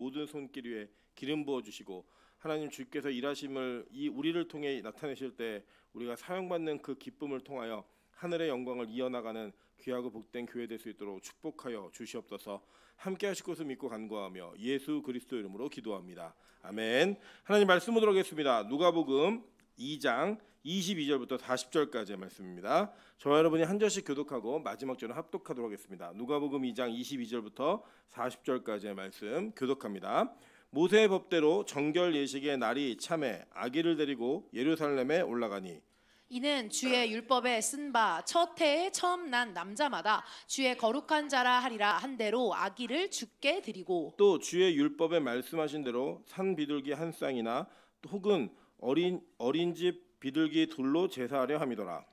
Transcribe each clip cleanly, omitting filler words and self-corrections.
모든 손길 위에 기름 부어 주시고 하나님 주께서 일하심을 우리를 통해 나타내실 때 우리가 사용받는 그 기쁨을 통하여 하늘의 영광을 이어나가는 귀하고 복된 교회 될 수 있도록 축복하여 주시옵소서. 함께 하실 것을 믿고 간구하며 예수 그리스도 이름으로 기도합니다. 아멘. 하나님 말씀 보도록 하겠습니다. 누가복음 2장 22절부터 40절까지의 말씀입니다. 저와 여러분이 한 절씩 교독하고 마지막 절은 합독하도록 하겠습니다. 누가복음 2장 22절부터 40절까지의 말씀 교독합니다. 모세의 법대로 정결 예식의 날이 참에 아기를 데리고 예루살렘에 올라가니 이는 주의 율법에 쓴 바 첫 해에 처음 난 남자마다 주의 거룩한 자라 하리라 한 대로 아기를 주께 드리고 또 주의 율법에 말씀하신 대로 산 비둘기 한 쌍이나 혹은 어린 집 비둘기 둘로 제사하려 함이더라.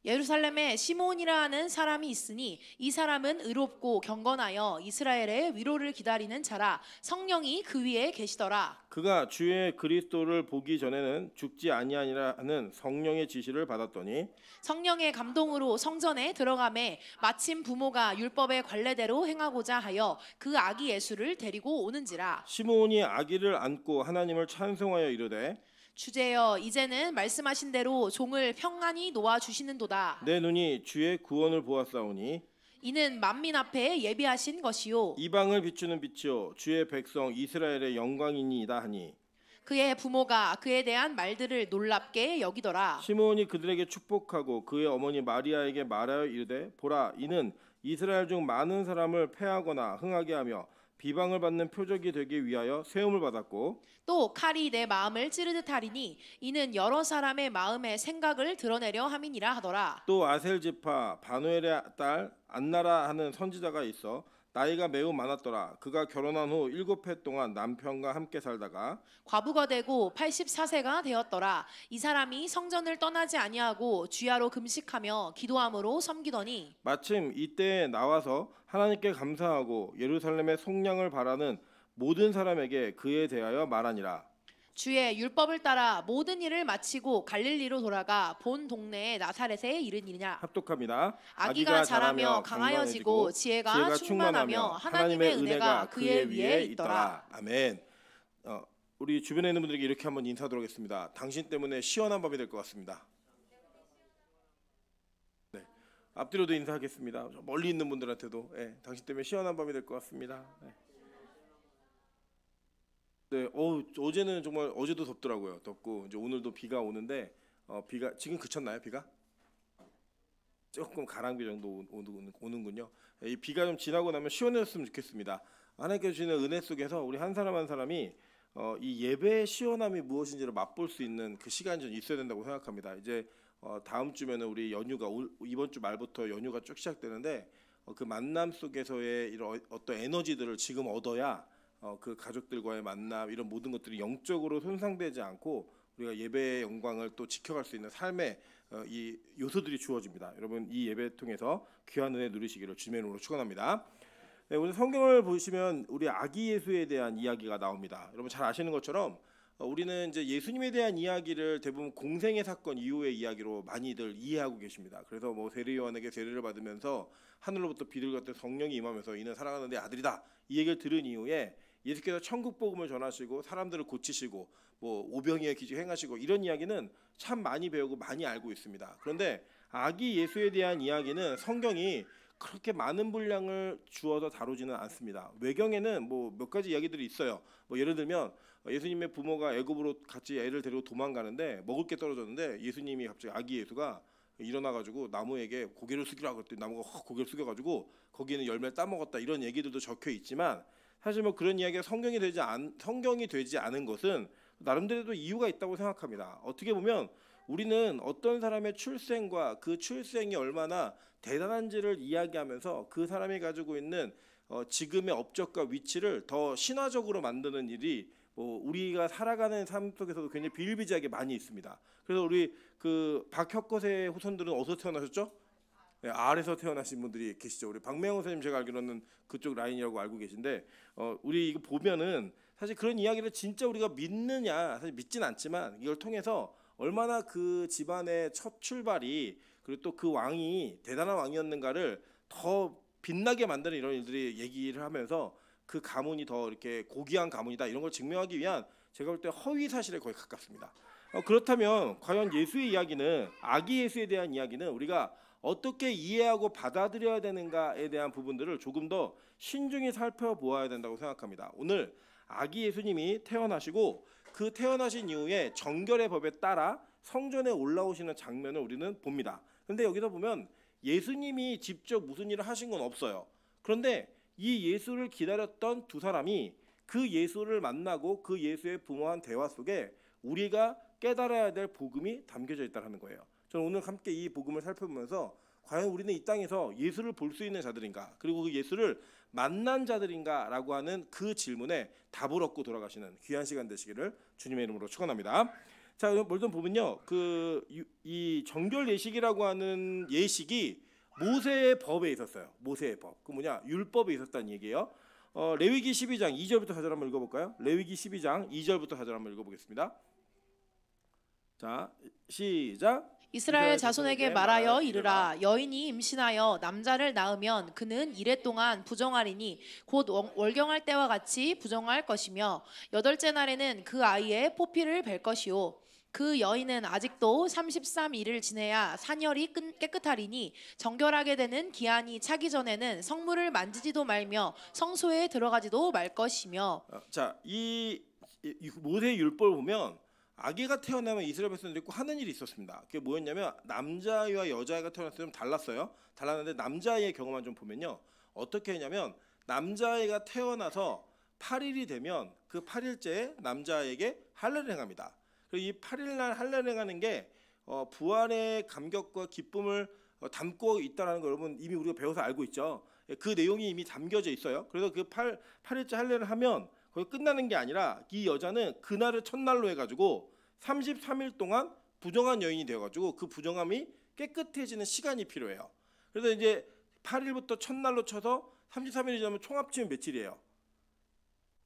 예루살렘에 시몬이라 하는 사람이 있으니 이 사람은 의롭고 경건하여 이스라엘의 위로를 기다리는 자라. 성령이 그 위에 계시더라. 그가 주의 그리스도를 보기 전에는 죽지 아니하니라 하는 성령의 지시를 받았더니 성령의 감동으로 성전에 들어가매 마침 부모가 율법의 관례대로 행하고자 하여 그 아기 예수를 데리고 오는지라. 시몬이 아기를 안고 하나님을 찬송하여 이르되 주제여 이제는 말씀하신 대로 종을 평안히 놓아 주시는도다. 내 눈이 주의 구원을 보았사오니 이는 만민 앞에 예비하신 것이요 이방을 비추는 빛이요 주의 백성 이스라엘의 영광이니이다 하니 그의 부모가 그에 대한 말들을 놀랍게 여기더라. 시몬이 그들에게 축복하고 그의 어머니 마리아에게 말하여 이르되 보라 이는 이스라엘 중 많은 사람을 패하거나 흥하게 하며 비방을 받는 표적이 되기 위하여 세움을 받았고 또 칼이 내 마음을 찌르듯 하리니 이는 여러 사람의 마음의 생각을 드러내려 함이니라 하더라. 또 아셀 지파 바누엘의 딸 안나라 하는 선지자가 있어 나이가 매우 많았더라. 그가 결혼한 후 7해 동안 남편과 함께 살다가 과부가 되고 84세가 되었더라. 이 사람이 성전을 떠나지 아니하고 주야로 금식하며 기도함으로 섬기더니 마침 이때에 나와서 하나님께 감사하고 예루살렘의 속량을 바라는 모든 사람에게 그에 대하여 말하니라. 주의 율법을 따라 모든 일을 마치고 갈릴리로 돌아가 본 동네에 나사렛에 이르니라. 합독합니다. 아기가 자라며 강하여지고 지혜가 충만하며 하나님의 은혜가 그의 위에 있더라. 아멘. 우리 주변에 있는 분들에게 이렇게 한번 인사드리도록 하겠습니다. 당신 때문에 시원한 밤이 될 것 같습니다. 네. 앞뒤로도 인사하겠습니다. 멀리 있는 분들한테도 당신 때문에 시원한 밤이 될 것 같습니다. 네, 어제는 정말 어제도 덥더라고요. 덥고 이제 오늘도 비가 오는데 비가 지금 그쳤나요? 비가 조금 가랑비 정도 오는군요. 이 비가 좀 지나고 나면 시원해졌으면 좋겠습니다. 하나님께서 주시는 은혜 속에서 우리 한 사람 한 사람이 이 예배의 시원함이 무엇인지를 맛볼 수 있는 그 시간이 좀 있어야 된다고 생각합니다. 이제 다음 주면은 우리 연휴가 이번 주 말부터 연휴가 쭉 시작되는데 그 만남 속에서의 이런 어떤 에너지들을 지금 얻어야 그 가족들과의 만남 이런 모든 것들이 영적으로 손상되지 않고 우리가 예배의 영광을 또 지켜갈 수 있는 삶의 이 요소들이 주어집니다. 여러분 이 예배 통해서 귀한 은혜 누리시기를 주님의 이름으로 축원합니다. 네, 오늘 성경을 보시면 우리 아기 예수에 대한 이야기가 나옵니다. 여러분 잘 아시는 것처럼 우리는 이제 예수님에 대한 이야기를 대부분 공생의 사건 이후의 이야기로 많이들 이해하고 계십니다. 그래서 뭐 세례 요한에게 세례를 받으면서 하늘로부터 비둘기 같은 성령이 임하면서 이는 사랑하는 내 아들이다 이 얘기를 들은 이후에 예수께서 천국 복음을 전하시고 사람들을 고치시고 뭐 오병이의 기적 행하시고 이런 이야기는 참 많이 배우고 많이 알고 있습니다. 그런데 아기 예수에 대한 이야기는 성경이 그렇게 많은 분량을 주어서 다루지는 않습니다. 외경에는 뭐 몇 가지 이야기들이 있어요. 뭐 예를 들면 예수님의 부모가 애굽으로 같이 애를 데리고 도망가는데 먹을 게 떨어졌는데 예수님이 갑자기 아기 예수가 일어나가지고 나무에게 고개를 숙이라고 그랬더니 나무가 확 고개를 숙여가지고 거기에는 열매를 따먹었다 이런 얘기들도 적혀 있지만 사실 뭐 그런 이야기가 성경이 되지 않은 것은 나름대로도 이유가 있다고 생각합니다. 어떻게 보면 우리는 어떤 사람의 출생과 그 출생이 얼마나 대단한지를 이야기하면서 그 사람이 가지고 있는 지금의 업적과 위치를 더 신화적으로 만드는 일이 우리가 살아가는 삶 속에서도 굉장히 비일비재하게 많이 있습니다. 그래서 우리 그 박혁거세의 후손들은 어디서 태어나셨죠? 네, R에서 태어나신 분들이 계시죠. 우리 박명호 선생님 제가 알기로는 그쪽 라인이라고 알고 계신데 우리 이거 보면은 사실 그런 이야기를 진짜 우리가 믿느냐 사실 믿진 않지만 이걸 통해서 얼마나 그 집안의 첫 출발이 그리고 또 그 왕이 대단한 왕이었는가를 더 빛나게 만드는 이런 일들이 얘기를 하면서 그 가문이 더 이렇게 고귀한 가문이다 이런 걸 증명하기 위한 제가 볼 때 허위 사실에 거의 가깝습니다. 그렇다면 과연 예수의 이야기는 아기 예수에 대한 이야기는 우리가 어떻게 이해하고 받아들여야 되는가에 대한 부분들을 조금 더 신중히 살펴보아야 된다고 생각합니다. 오늘 아기 예수님이 태어나시고 그 태어나신 이후에 정결의 법에 따라 성전에 올라오시는 장면을 우리는 봅니다. 그런데 여기서 보면 예수님이 직접 무슨 일을 하신 건 없어요. 그런데 이 예수를 기다렸던 두 사람이 그 예수를 만나고 그 예수의 부모한 대화 속에 우리가 깨달아야 될 복음이 담겨져 있다는 거예요. 저는 오늘 함께 이 복음을 살펴보면서 과연 우리는 이 땅에서 예수를 볼 수 있는 자들인가, 그리고 그 예수를 만난 자들인가라고 하는 그 질문에 답을 얻고 돌아가시는 귀한 시간 되시기를 주님의 이름으로 축원합니다. 자, 뭘 좀 보면요, 이 정결 예식이라고 하는 예식이 모세의 법에 있었어요. 모세의 법. 그 뭐냐? 율법에 있었다는 얘기예요. 레위기 12장 2절부터 4절 한번 읽어볼까요? 레위기 12장 2절부터 4절 한번 읽어보겠습니다. 자, 시작. 이스라엘 자손에게 말하여 이르라. 여인이 임신하여 남자를 낳으면 그는 이레 동안 부정하리니 곧 월경할 때와 같이 부정할 것이며 8째 날에는 그 아이의 포피를 벨 것이요 그 여인은 아직도 33일을 지내야 산열이 깨끗하리니 정결하게 되는 기한이 차기 전에는 성물을 만지지도 말며 성소에 들어가지도 말 것이며. 자, 이 모세의 율법을 보면 아기가 태어나면 이스라엘 백성들이 꼭 하는 일이 있었습니다. 그게 뭐였냐면 남자아이와 여자아이가 태어났을 때 좀 달랐어요. 달랐는데 남자아이의 경우만 좀 보면요, 어떻게 했냐면 남자아이가 태어나서 8일이 되면 그 8일째에 남자아이에게 할례를 행합니다. 그리고 이 8일날 할례를 행하는 게 부활의 감격과 기쁨을 담고 있다는 거 여러분 이미 우리가 배워서 알고 있죠. 그 내용이 이미 담겨져 있어요. 그래서 그 8일째 할례를 하면 거기 끝나는 게 아니라 이 여자는 그날을 첫날로 해가지고 33일 동안 부정한 여인이 되어가지고 그 부정함이 깨끗해지는 시간이 필요해요. 그래서 이제 8일부터 첫날로 쳐서 33일이 지나면 총 합치면 며칠이에요?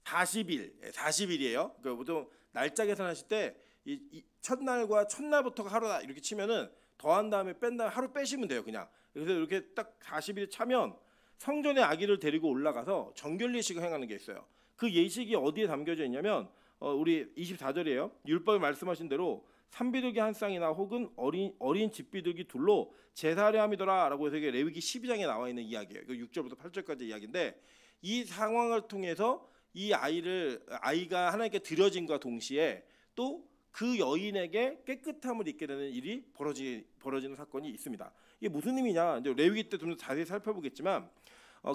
40일이에요. 그러니까 보통 날짜 계산하실 때 이 첫날과 첫날부터가 하루다 이렇게 치면은 더한 다음에 뺀 다음에 하루 빼시면 돼요, 그냥. 그래서 이렇게 딱 40일이 차면 성전에 아기를 데리고 올라가서 정결 예식을 행하는 게 있어요. 그 예식이 어디에 담겨져 있냐면 우리 24절이에요. 율법에 말씀하신 대로 산비둘기 한 쌍이나 혹은 어린 집비둘기 둘로 제사를 함이더라라고 해서 이게 레위기 12장에 나와 있는 이야기예요. 이거 6절부터 8절까지 이야기인데 이 상황을 통해서 이 아이가 하나님께 드려짐과 동시에 또 그 여인에게 깨끗함을 입게 되는 일이 벌어지는 사건이 있습니다. 이게 무슨 의미냐? 이제 레위기 때 좀 자세히 살펴보겠지만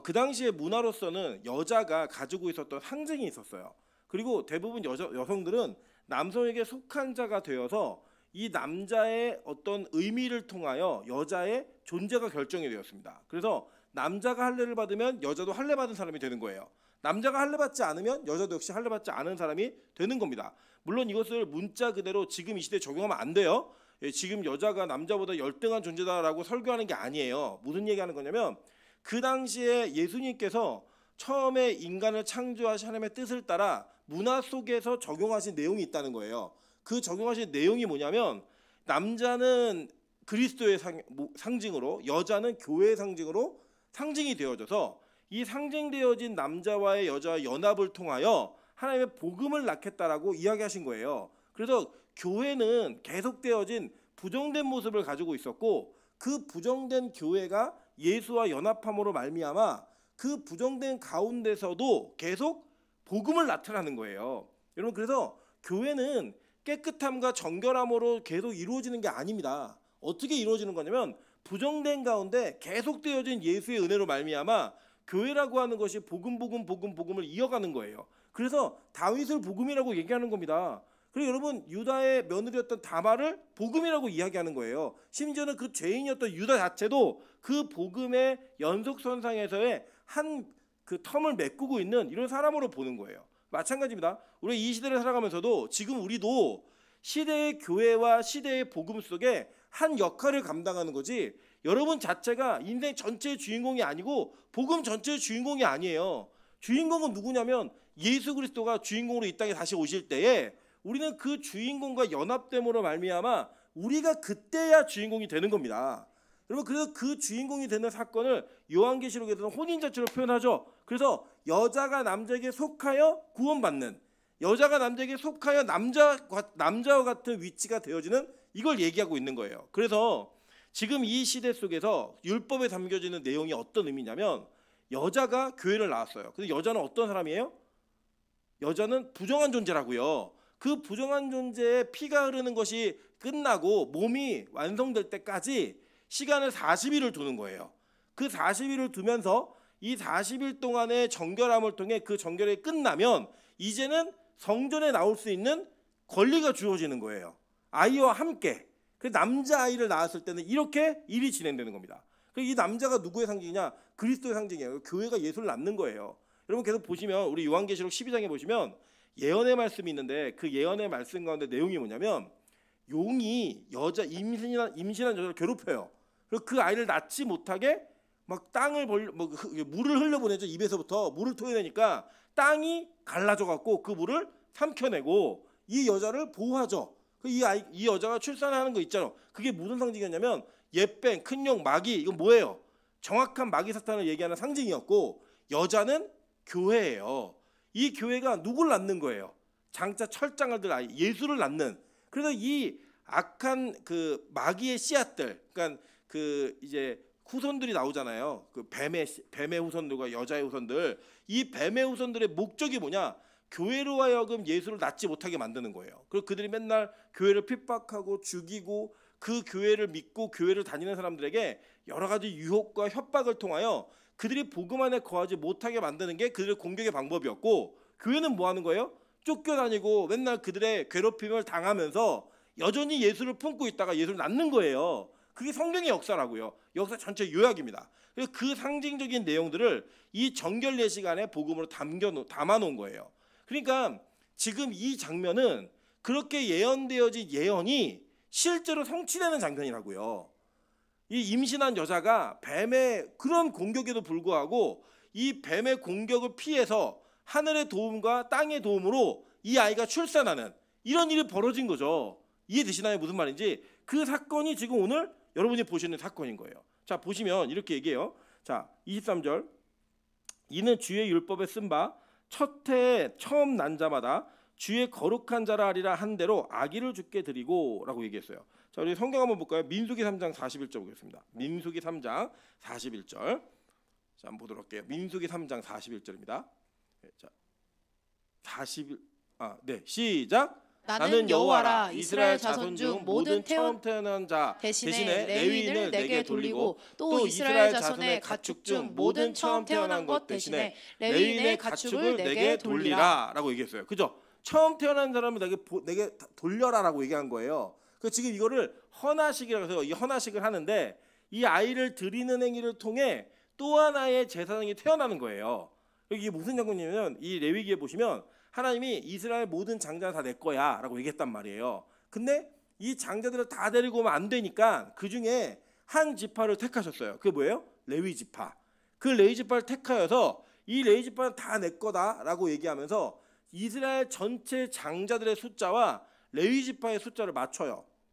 그 당시의 문화로서는 여자가 가지고 있었던 상징이 있었어요. 그리고 대부분 여성들은 남성에게 속한 자가 되어서 이 남자의 어떤 의미를 통하여 여자의 존재가 결정이 되었습니다. 그래서 남자가 할례를 받으면 여자도 할례 받은 사람이 되는 거예요. 남자가 할례 받지 않으면 여자도 역시 할례 받지 않은 사람이 되는 겁니다. 물론 이것을 문자 그대로 지금 이 시대에 적용하면 안 돼요. 지금 여자가 남자보다 열등한 존재다라고 설교하는 게 아니에요. 무슨 얘기하는 거냐면 그 당시에 예수님께서 처음에 인간을 창조하신 하나님의 뜻을 따라 문화 속에서 적용하신 내용이 있다는 거예요. 그 적용하신 내용이 뭐냐면 남자는 그리스도의 상징으로, 여자는 교회의 상징으로 상징이 되어져서 이 상징되어진 남자와의 여자의 연합을 통하여 하나님의 복음을 낳겠다라고 이야기하신 거예요. 그래서 교회는 계속되어진 부정된 모습을 가지고 있었고 그 부정된 교회가 예수와 연합함으로 말미암아 그 부정된 가운데서도 계속 복음을 나타나는 거예요. 여러분, 그래서 교회는 깨끗함과 정결함으로 계속 이루어지는 게 아닙니다. 어떻게 이루어지는 거냐면 부정된 가운데 계속되어진 예수의 은혜로 말미암아 교회라고 하는 것이 복음을 이어가는 거예요. 그래서 다윗을 복음이라고 얘기하는 겁니다. 그리고 여러분, 유다의 며느리였던 다말을 복음이라고 이야기하는 거예요. 심지어는 그 죄인이었던 유다 자체도 그 복음의 연속선상에서의 한 그 텀을 메꾸고 있는 이런 사람으로 보는 거예요. 마찬가지입니다. 우리 이 시대를 살아가면서도 지금 우리도 시대의 교회와 시대의 복음 속에 한 역할을 감당하는 거지, 여러분 자체가 인생 전체의 주인공이 아니고 복음 전체의 주인공이 아니에요. 주인공은 누구냐면 예수 그리스도가 주인공으로 이 땅에 다시 오실 때에 우리는 그 주인공과 연합됨으로 말미암아 우리가 그때야 주인공이 되는 겁니다. 여러분, 그래서 그 주인공이 되는 사건을 요한계시록에서는 혼인잔치로 표현하죠. 그래서 여자가 남자에게 속하여 구원받는, 여자가 남자에게 속하여 남자와 같은 위치가 되어지는, 이걸 얘기하고 있는 거예요. 그래서 지금 이 시대 속에서 율법에 담겨지는 내용이 어떤 의미냐면, 여자가 교회를 나왔어요. 근데 여자는 어떤 사람이에요? 여자는 부정한 존재라고요. 그 부정한 존재의 피가 흐르는 것이 끝나고 몸이 완성될 때까지 시간을 40일을 두는 거예요. 그 40일을 두면서 이 40일 동안의 정결함을 통해 그 정결이 끝나면 이제는 성전에 나올 수 있는 권리가 주어지는 거예요. 아이와 함께. 그 남자아이를 낳았을 때는 이렇게 일이 진행되는 겁니다. 이 남자가 누구의 상징이냐? 그리스도의 상징이에요. 교회가 예수를 낳는 거예요. 여러분 계속 보시면 우리 요한계시록 12장에 보시면 예언의 말씀이 있는데, 그 예언의 말씀 가운데 내용이 뭐냐면, 용이 여자 임신한 여자를 괴롭혀요. 그리고 그 아이를 낳지 못하게 막 땅을 물을 흘려보내죠. 입에서부터 물을 토해내니까 땅이 갈라져 갖고 그 물을 삼켜내고 이 여자를 보호하죠. 이 여자가 출산하는 거 있잖아요. 그게 무슨 상징이었냐면, 옛뱀, 큰용, 마귀, 이건 뭐예요? 정확한 마귀 사탄을 얘기하는 상징이었고, 여자는 교회예요. 이 교회가 누굴 낳는 거예요? 장차 철장을 아이, 예수를 낳는. 그래서 이 악한 그 마귀의 씨앗들, 그러니까 그 이제 후손들이 나오잖아요. 그 뱀의 후손들과 여자의 후손들. 이 뱀의 후손들의 목적이 뭐냐? 교회로 하여금 예수를 낳지 못하게 만드는 거예요. 그리고 그들이 맨날 교회를 핍박하고 죽이고, 그 교회를 믿고 교회를 다니는 사람들에게 여러 가지 유혹과 협박을 통하여 그들이 복음 안에 거하지 못하게 만드는 게 그들의 공격의 방법이었고, 교회는 뭐 하는 거예요? 쫓겨다니고 맨날 그들의 괴롭힘을 당하면서 여전히 예수를 품고 있다가 예수를 낳는 거예요. 그게 성경의 역사라고요. 역사 전체 요약입니다. 그래서 그 상징적인 내용들을 이 정결례 시간에 복음으로 담아놓은 거예요. 그러니까 지금 이 장면은 그렇게 예언되어진 예언이 실제로 성취되는 장면이라고요. 이 임신한 여자가 뱀의 그런 공격에도 불구하고 이 뱀의 공격을 피해서 하늘의 도움과 땅의 도움으로 이 아이가 출산하는, 이런 일이 벌어진 거죠. 이해되시나요? 무슨 말인지. 그 사건이 지금 오늘 여러분이 보시는 사건인 거예요. 자, 보시면 이렇게 얘기해요. 자, 23절. 이는 주의 율법에 쓴 바 첫 해에 처음 난 자마다 주의 거룩한 자라 하리라 한 대로 아기를 주께 드리고 라고 얘기했어요. 자, 우리 성경 한번 볼까요? 민수기 3장 41절 보겠습니다. 민수기 3장 41절. 자, 한번 보도록 할게요. 민수기 3장 41절입니다. 자, 시작. 나는 여호와라. 이스라엘 자손 중 모든 처음 태어난 자 대신에 레위인을 내게 돌리고, 또 이스라엘 자손의 가축 중 모든 처음 태어난 것 대신에 레위인의 가축을 내게 돌리라 라고 얘기했어요. 그죠? 처음 태어난 사람을 내게 돌려라라고 얘기한 거예요. 그 지금 이거를 헌화식이라고 해서 이 헌화식을 하는데, 이 아이를 드리는 행위를 통해 또 하나의 제사장이 태어나는 거예요. 이게 무슨 장면이냐면, 이 레위기에 보시면 하나님이 이스라엘 모든 장자는 다 내 거야 라고 얘기했단 말이에요. 근데 이 장자들을 다 데리고 오면 안 되니까 그 중에 한 지파를 택하셨어요. 그게 뭐예요? 레위 지파. 그 레위 지파를 택하여서 이 레위 지파는 다 내 거다라고 얘기하면서 이스라엘 전체 장자들의 숫자와 레위 지파의 숫자를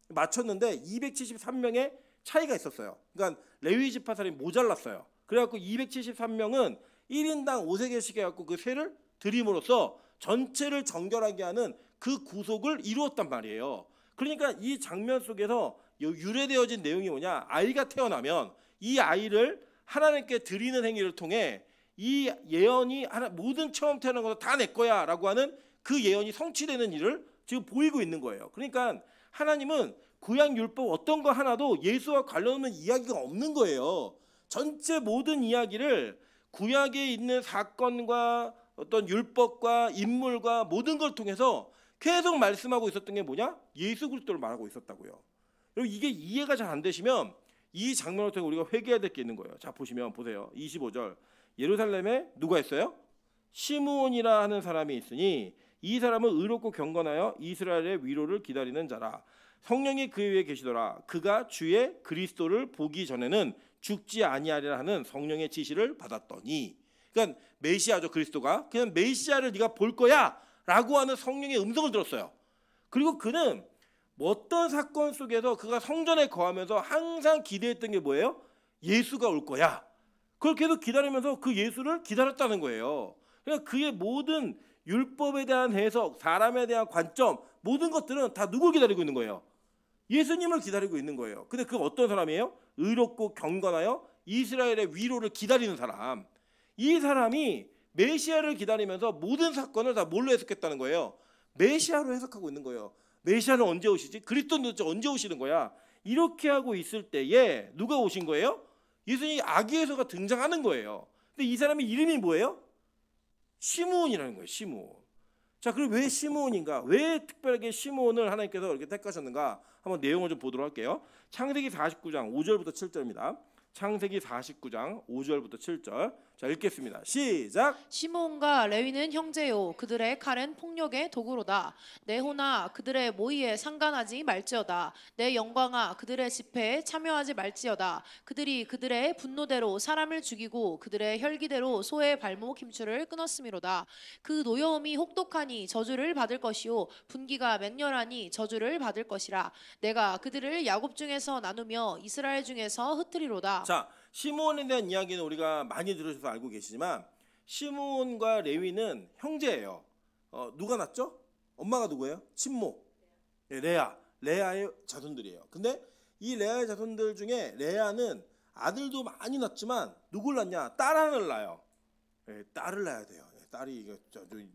맞췄는데 273명의 차이가 있었어요. 그러니까 레위 지파 사람이 모자랐어요. 그래갖고 273명은 1인당 5세겔씩 해갖고 그 세를 드림으로써 전체를 정결하게 하는 그 구속을 이루었단 말이에요. 그러니까 이 장면 속에서 유래되어진 내용이 뭐냐? 아이가 태어나면 이 아이를 하나님께 드리는 행위를 통해 이 예언이 모든 처음 태어난 것도 다 내 거야 라고 하는 그 예언이 성취되는 일을 지금 보이고 있는 거예요. 그러니까 하나님은 구약 율법 어떤 거 하나도 예수와 관련 없는 이야기가 없는 거예요. 전체 모든 이야기를 구약에 있는 사건과 어떤 율법과 인물과 모든 걸 통해서 계속 말씀하고 있었던 게 뭐냐? 예수 그리스도를 말하고 있었다고요. 여러분, 이게 이해가 잘 안 되시면 이 장면을 통해 우리가 회개해야 될 게 있는 거예요. 자, 보시면 보세요. 25절. 예루살렘에 누가 있어요? 시므온이라 하는 사람이 있으니 이 사람은 의롭고 경건하여 이스라엘의 위로를 기다리는 자라. 성령이 그 위에 계시더라. 그가 주의 그리스도를 보기 전에는 죽지 아니하리라 하는 성령의 지시를 받았더니. 그러니까 메시아죠, 그리스도가. 그냥 메시아를 네가 볼 거야 라고 하는 성령의 음성을 들었어요. 그리고 그는 어떤 사건 속에서 그가 성전에 거하면서 항상 기대했던 게 뭐예요? 예수가 올 거야. 그걸 계속 기다리면서 그 예수를 기다렸다는 거예요. 그러니까 그의 모든 율법에 대한 해석, 사람에 대한 관점, 모든 것들은 다 누굴 기다리고 있는 거예요? 예수님을 기다리고 있는 거예요. 근데 그 어떤 사람이에요? 의롭고 경건하여 이스라엘의 위로를 기다리는 사람. 이 사람이 메시아를 기다리면서 모든 사건을 다 뭘로 해석했다는 거예요? 메시아로 해석하고 있는 거예요. 메시아는 언제 오시지? 그리스도는 도대체 언제 오시는 거야? 이렇게 하고 있을 때에 누가 오신 거예요? 예수님이 아기에서가 등장하는 거예요. 근데 이 사람의 이름이 뭐예요? 시므온이라는 거예요. 시므온. 자, 그럼 왜 시므온인가? 왜 특별하게 시므온을 하나님께서 이렇게 택하셨는가? 한번 내용을 좀 보도록 할게요. 창세기 49장 5절부터 7절입니다. 창세기 49장 5절부터 7절. 자, 읽겠습니다. 시작. 시므온과 레위는 형제요 그들의 칼은 폭력의 도구로다. 내 호나 그들의 모의에 상관하지 말지어다. 내 영광아 그들의 집회에 참여하지 말지어다. 그들이 그들의 분노대로 사람을 죽이고 그들의 혈기대로 소의 발목 힘줄을 끊었음이로다. 그 노여움이 혹독하니 저주를 받을 것이요 분기가 맹렬하니 저주를 받을 것이라. 내가 그들을 야곱 중에서 나누며 이스라엘 중에서 흩으리로다. 자, 시므온에 대한 이야기는 우리가 많이 들으셔서 알고 계시지만 시므온과 레위는 형제예요. 누가 낳죠? 엄마가 누구예요? 친모. 네, 레아의 자손들이에요. 근데 이 레아의 자손들 중에 레아는 아들도 많이 낳지만 누굴 낳냐? 딸 하나를 낳아요. 네, 딸을 낳아야 돼요. 네, 딸이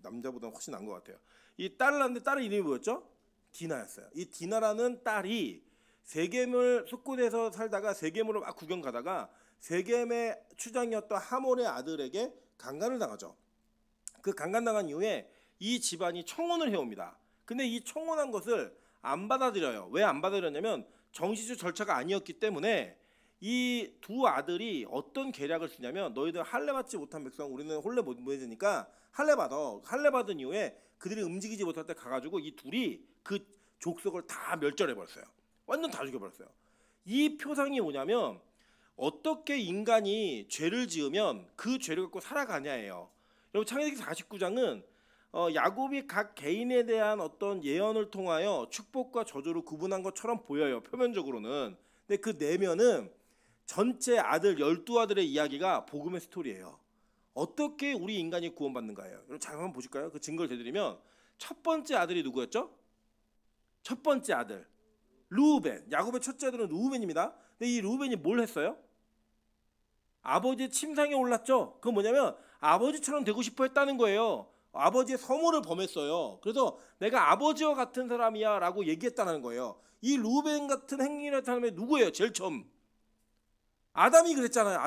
남자보다 훨씬 나은 것 같아요. 이 딸을 낳는데 딸의 이름이 뭐였죠? 디나였어요. 이 디나라는 딸이 세겜을 숙곳에서 살다가 세겜으로 막 구경 가다가 세겜의 추장이었던 하몰의 아들에게 강간을 당하죠. 그 강간당한 이후에 이 집안이 청혼을 해옵니다. 근데 이 청혼한 것을 안 받아들여요. 왜 안 받아들였냐면 정시주 절차가 아니었기 때문에 이 두 아들이 어떤 계략을 쓰냐면 너희들 할례 받지 못한 백성 우리는 혼례 못 보내주니까 할례 받아. 할례 받은 이후에 그들이 움직이지 못할 때 가가지고 이 둘이 그 족속을 다 멸절해버렸어요. 완전 다 죽여버렸어요. 이 표상이 뭐냐면 어떻게 인간이 죄를 지으면 그 죄를 갖고 살아가냐예요. 여러분 창세기 49장은 야곱이 각 개인에 대한 어떤 예언을 통하여 축복과 저주를 구분한 것처럼 보여요. 표면적으로는. 근데 그 내면은 전체 아들 12아들의 이야기가 복음의 스토리예요. 어떻게 우리 인간이 구원받는가예요. 여러분 잘 한번 보실까요? 그 증거를 대드리면 첫 번째 아들이 누구였죠? 첫 번째 아들 르우벤. 야곱의 첫째 아들은 르우벤입니다. 근데 이 르우벤이 뭘 했어요? 아버지의 침상에 올랐죠. 그건 뭐냐면 아버지처럼 되고 싶어 했다는 거예요. 아버지의 서모를 범했어요. 그래서 내가 아버지와 같은 사람이야 라고 얘기했다는 거예요. 이 르우벤 같은 행위를 한 사람이 누구예요? 제일 처음 아담이 그랬잖아요.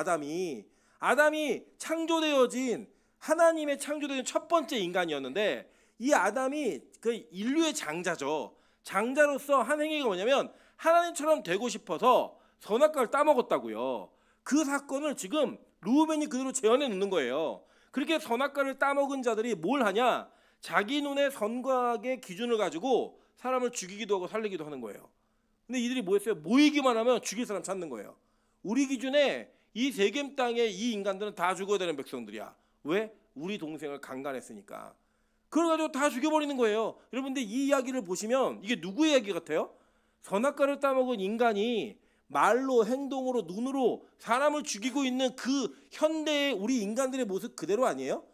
아담이 창조되어진 하나님의 창조된 첫 번째 인간이었는데 이 아담이 그 인류의 장자죠. 장자로서 한 행위가 뭐냐면 하나님처럼 되고 싶어서 선악과를 따먹었다고요. 그 사건을 지금 르우벤이 그대로 재현해 놓는 거예요. 그렇게 선악과를 따먹은 자들이 뭘 하냐? 자기 눈에 선과 악의 기준을 가지고 사람을 죽이기도 하고 살리기도 하는 거예요. 근데 이들이 뭐 했어요? 모이기만 하면 죽일 사람 찾는 거예요. 우리 기준에 이 세겜 땅에 이 인간들은 다 죽어야 되는 백성들이야. 왜? 우리 동생을 강간했으니까. 그래가지고 다 죽여버리는 거예요. 여러분들 이 이야기를 보시면 이게 누구의 이야기 같아요? 선악과를 따먹은 인간이 말로 행동으로 눈으로 사람을 죽이고 있는 그 현대의 우리 인간들의 모습 그대로 아니에요?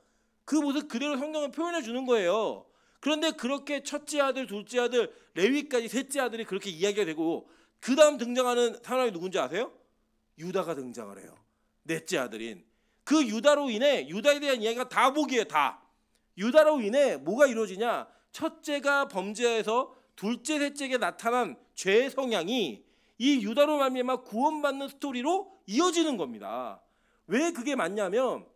그 모습 그대로 성경을 표현해 주는 거예요. 그런데 그렇게 첫째 아들, 둘째 아들, 레위까지 셋째 아들이 그렇게 이야기가 되고 그 다음 등장하는 사람이 누군지 아세요? 유다가 등장을 해요. 넷째 아들인. 그 유다로 인해 유다에 대한 이야기가 다 복이에요. 다. 유다로 인해 뭐가 이루어지냐? 첫째가 범죄해서 둘째, 셋째에게 나타난 죄의 성향이 이 유다로 말미암아 구원받는 스토리로 이어지는 겁니다. 왜 그게 맞냐면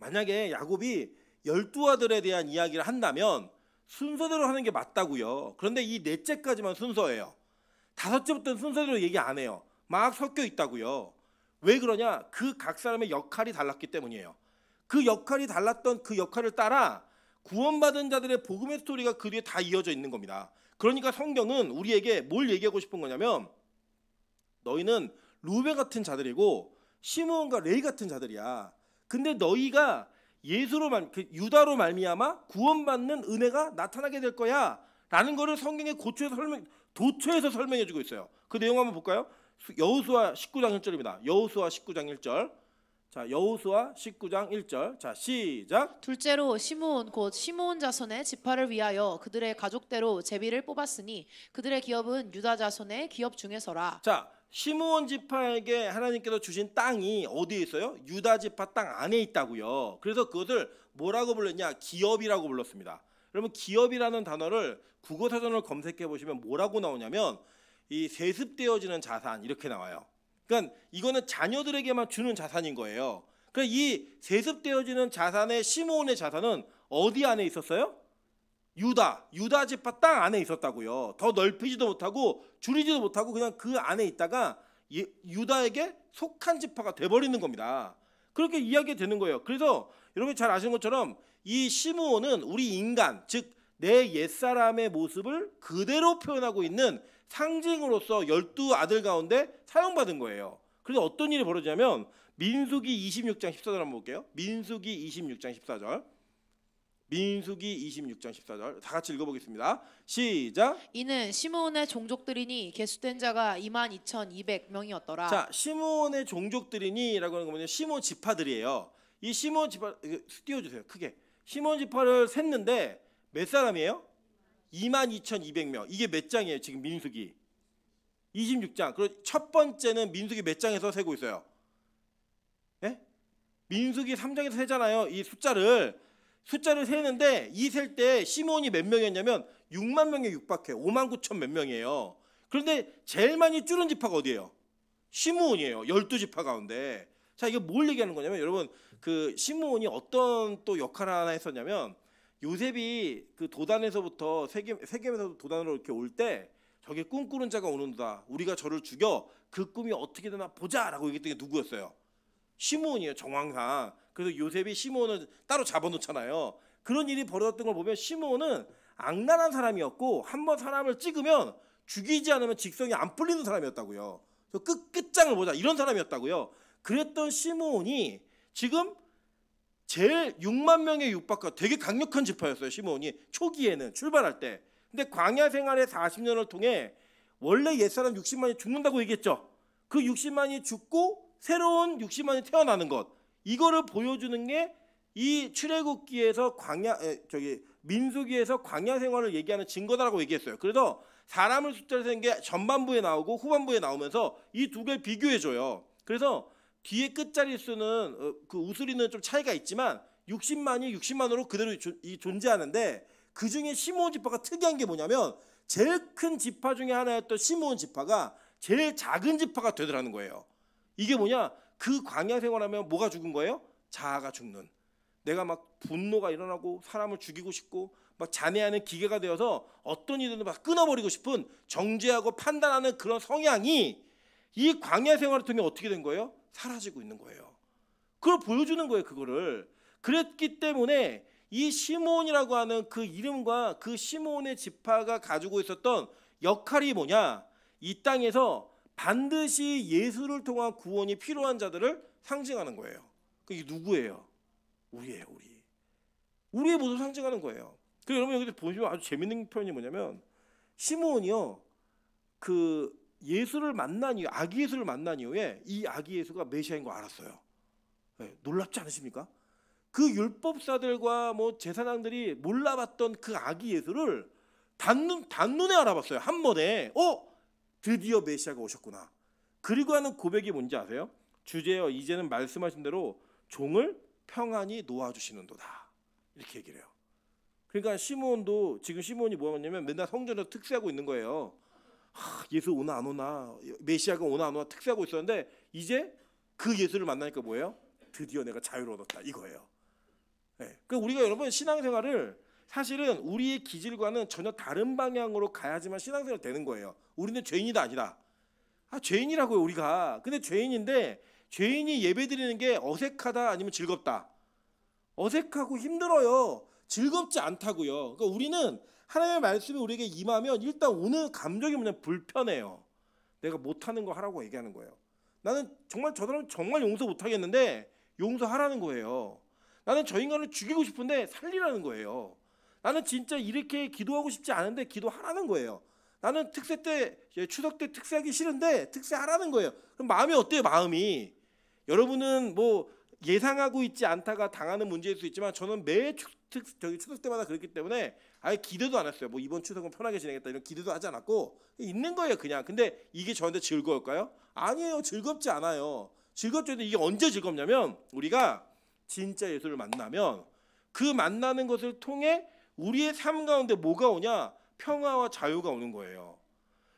만약에 야곱이 12아들에 대한 이야기를 한다면 순서대로 하는 게 맞다고요. 그런데 이 넷째까지만 순서예요. 다섯째부터는 순서대로 얘기 안 해요. 막 섞여 있다고요. 왜 그러냐? 그 각 사람의 역할이 달랐기 때문이에요. 그 역할이 달랐던 그 역할을 따라 구원받은 자들의 복음의 스토리가 그 뒤에 다 이어져 있는 겁니다. 그러니까 성경은 우리에게 뭘 얘기하고 싶은 거냐면 너희는 루벤 같은 자들이고 시므온과 레위 같은 자들이야. 근데 너희가 유다로 말미암아 구원받는 은혜가 나타나게 될 거야 라는 거를 성경의 도처에서 설명해 주고 있어요. 그 내용 한번 볼까요? 여호수아 19장 1절입니다. 여호수아 19장 1절 자, 여호수아 19장 1절. 자, 시작. 둘째로 시므온 곧 시므온 자손의 지파를 위하여 그들의 가족대로 제비를 뽑았으니 그들의 기업은 유다 자손의 기업 중에서라. 자, 시므온 지파에게 하나님께서 주신 땅이 어디에 있어요? 유다 지파 땅 안에 있다고요. 그래서 그것을 뭐라고 불렀냐? 기업이라고 불렀습니다. 여러분, 기업이라는 단어를 국어사전을 검색해 보시면 뭐라고 나오냐면 이 세습되어지는 자산 이렇게 나와요. 그러니까 이거는 자녀들에게만 주는 자산인 거예요. 그러니까 이 세습되어지는 자산의 시므온의 자산은 어디 안에 있었어요? 유다 지파 땅 안에 있었다고요. 더 넓히지도 못하고 줄이지도 못하고 그냥 그 안에 있다가 유다에게 속한 지파가 돼버리는 겁니다. 그렇게 이야기되는 거예요. 그래서 여러분이 잘 아시는 것처럼 이 시므온은 우리 인간, 즉 내 옛사람의 모습을 그대로 표현하고 있는 상징으로서 12아들 가운데 사용받은 거예요. 그래서 어떤 일이 벌어지냐면 민수기 26장 14절 한번 볼게요. 민수기 26장 14절. 민수기 26장 14절 다 같이 읽어보겠습니다. 시작. 이는 시므온의 종족들이니 계수된 자가 22,200명이었더라. 자, 시므온의 종족들이니라고 하는 거 뭐냐면 시므온 지파들이에요. 이 시므온 지파 띄워주세요. 크게. 시므온 지파를 셌는데 몇 사람이에요? 22,200명. 이게 몇 장이에요? 지금 민수기 26장. 그리고 첫 번째는 민수기 몇 장에서 세고 있어요? 예? 민수기 3장에서 세잖아요. 이 숫자를 세는데 이 셀 때 시므온이 몇 명이었냐면 6만 명에 육박해. 5만 9천 몇 명이에요. 그런데 제일 많이 줄은 지파가 어디예요? 시므온이에요. 12지파 가운데. 자, 이게 뭘 얘기하는 거냐면 여러분 그 시므온이 어떤 또 역할을 하나 했었냐면 요셉이 그 도단에서부터 세겜에서 도단으로 이렇게 올 때 저게 꿈꾸는 자가 오는다. 우리가 저를 죽여 그 꿈이 어떻게 되나 보자라고 얘기했던 게 누구였어요? 시므온이에요. 정황상. 그래서 요셉이 시므온을 따로 잡아놓잖아요. 그런 일이 벌어졌던 걸 보면 시므온은 악랄한 사람이었고 한번 사람을 찍으면 죽이지 않으면 직성이 안 풀리는 사람이었다고요. 그래서 끝장을 보자 이런 사람이었다고요. 그랬던 시므온이 지금 제일 6만 명의 육박과 되게 강력한 지파였어요. 시므온이 초기에는 출발할 때. 근데 광야 생활의 40년을 통해 원래 옛사람 60만이 죽는다고 얘기했죠. 그 60만이 죽고 새로운 60만이 태어나는 것. 이거를 보여주는 게 이 출애굽기에서 민수기에서 광야 생활을 얘기하는 증거다라고 얘기했어요. 그래서 사람을 숫자를 세는 게 전반부에 나오고 후반부에 나오면서 이 두 개를 비교해 줘요. 그래서 뒤에 끝자리 수는 그 우수리는 좀 차이가 있지만 60만이 60만으로 그대로 존재하는데 그 중에 시므온 지파가 특이한 게 뭐냐면 제일 큰 지파 중에 하나였던 시므온 지파가 제일 작은 지파가 되더라는 거예요. 이게 뭐냐? 그 광야 생활하면 뭐가 죽은 거예요? 자아가 죽는. 내가 막 분노가 일어나고 사람을 죽이고 싶고 막 잔해하는 기계가 되어서 어떤 일든 막 끊어버리고 싶은 정죄하고 판단하는 그런 성향이 이 광야 생활을 통해 어떻게 된 거예요? 사라지고 있는 거예요. 그걸 보여주는 거예요. 그거를. 그랬기 때문에 이 시므온이라고 하는 그 이름과 그 시므온의 지파가 가지고 있었던 역할이 뭐냐? 이 땅에서 반드시 예수를 통한 구원이 필요한 자들을 상징하는 거예요. 그게 누구예요? 우리예요. 우리의 모습을 상징하는 거예요. 그리고 여러분 여기 보시면 아주 재밌는 표현이 뭐냐면 시므온이요. 그 예수를 만난 이후 아기 예수를 만난 이후에 이 아기 예수가 메시아인 거 알았어요. 네, 놀랍지 않으십니까? 그 율법사들과 뭐 제사장들이 몰라봤던 그 아기 예수를 단눈에 알아봤어요. 한 번에. 드디어 메시아가 오셨구나. 그리고 하는 고백이 뭔지 아세요? 주제여 이제는 말씀하신 대로 종을 평안히 놓아주시는도다. 이렇게 얘기를 해요. 그러니까 시므온도 지금 시므온이 뭐 하냐면 맨날 성전에서 특세하고 있는 거예요. 예수 오나 안 오나 메시아가 오나 안 오나 특세하고 있었는데 이제 그 예수를 만나니까 뭐예요? 드디어 내가 자유를 얻었다 이거예요. 네. 그러니까 우리가 여러분 신앙생활을 사실은 우리의 기질과는 전혀 다른 방향으로 가야지만 신앙생활 되는 거예요. 우리는 죄인이다 아니다. 죄인이라고요 우리가. 근데 죄인인데 죄인이 예배드리는 게 어색하다 아니면 즐겁다. 어색하고 힘들어요. 즐겁지 않다고요. 그러니까 우리는 하나님의 말씀이 우리에게 임하면 일단 오는 감정이 뭐냐면 불편해요. 내가 못하는 거 하라고 얘기하는 거예요. 나는 정말 저 사람 정말 용서 못하겠는데 용서하라는 거예요. 나는 저 인간을 죽이고 싶은데 살리라는 거예요. 나는 진짜 이렇게 기도하고 싶지 않은데 기도하라는 거예요. 나는 특세 때 추석 때 특세하기 싫은데 특세하라는 거예요. 그럼 마음이 어때요? 마음이 여러분은 뭐 예상하고 있지 않다가 당하는 문제일 수 있지만 저는 매 추석 때마다 그랬기 때문에 아예 기대도 안 했어요. 뭐 이번 추석은 편하게 지내겠다 이런 기대도 하지 않았고 있는 거예요 그냥. 근데 이게 저한테 즐거울까요? 아니에요. 즐겁지 않아요. 즐겁지 않은데 이게 언제 즐겁냐면 우리가 진짜 예수를 만나면 그 만나는 것을 통해 우리의 삶 가운데 뭐가 오냐? 평화와 자유가 오는 거예요.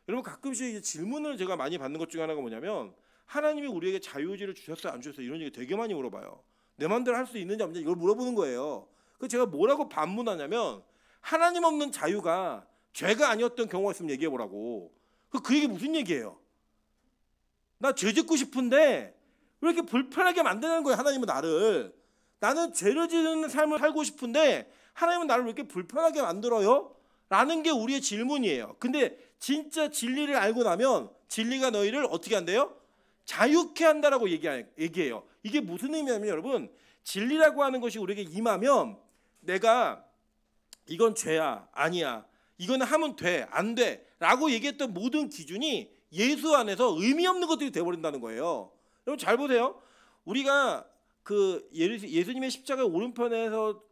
여러분 가끔씩 이제 질문을 제가 많이 받는 것 중에 하나가 뭐냐면 하나님이 우리에게 자유의지를 주셨어요 안 주셨어요? 이런 얘기 되게 많이 물어봐요. 내 마음대로 할 수 있는지 없는지 이걸 물어보는 거예요. 그래서 제가 뭐라고 반문하냐면 하나님 없는 자유가 죄가 아니었던 경우가 있으면 얘기해 보라고. 그 얘기 무슨 얘기예요? 나 죄 짓고 싶은데 왜 이렇게 불편하게 만드는 거예요? 하나님은 나를. 나는 죄를 지는 삶을 살고 싶은데 하나님은 나를 왜 이렇게 불편하게 만들어요? 라는 게 우리의 질문이에요. 근데 진짜 진리를 알고 나면 진리가 너희를 어떻게 한대요? 자유케 한다라고 얘기해요. 이게 무슨 의미냐면 여러분 진리라고 하는 것이 우리에게 임하면 내가 이건 죄야 아니야 이거는 하면 돼 안 돼 라고 얘기했던 모든 기준이 예수 안에서 의미 없는 것들이 돼버린다는 거예요. 여러분 잘 보세요. 우리가 그 예수님의 십자가 오른편에서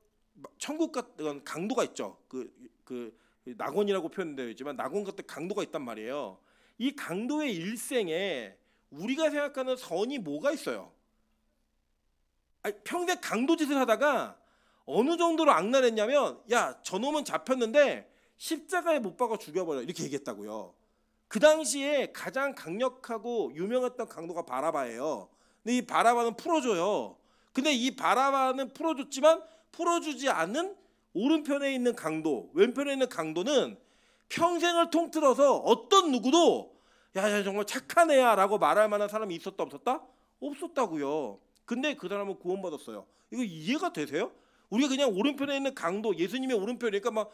천국 같은 강도가 있죠. 그 낙원이라고 표현되어 있지만 낙원 같은 강도가 있단 말이에요. 이 강도의 일생에 우리가 생각하는 선이 뭐가 있어요? 아니, 평생 강도짓을 하다가 어느 정도로 악랄했냐면 야 저놈은 잡혔는데 십자가에 못 박아 죽여버려 이렇게 얘기했다고요. 그 당시에 가장 강력하고 유명했던 강도가 바라바예요. 근데 이 바라바는 풀어줘요. 근데 이 바라바는 풀어줬지만 풀어주지 않은 오른편에 있는 강도, 왼편에 있는 강도는 평생을 통틀어서 어떤 누구도 야 정말 착한 애야 라고 말할 만한 사람이 있었다 없었다? 없었다고요. 근데 그 사람은 구원받았어요. 이거 이해가 되세요? 우리가 그냥 오른편에 있는 강도, 예수님의 오른편이니까 막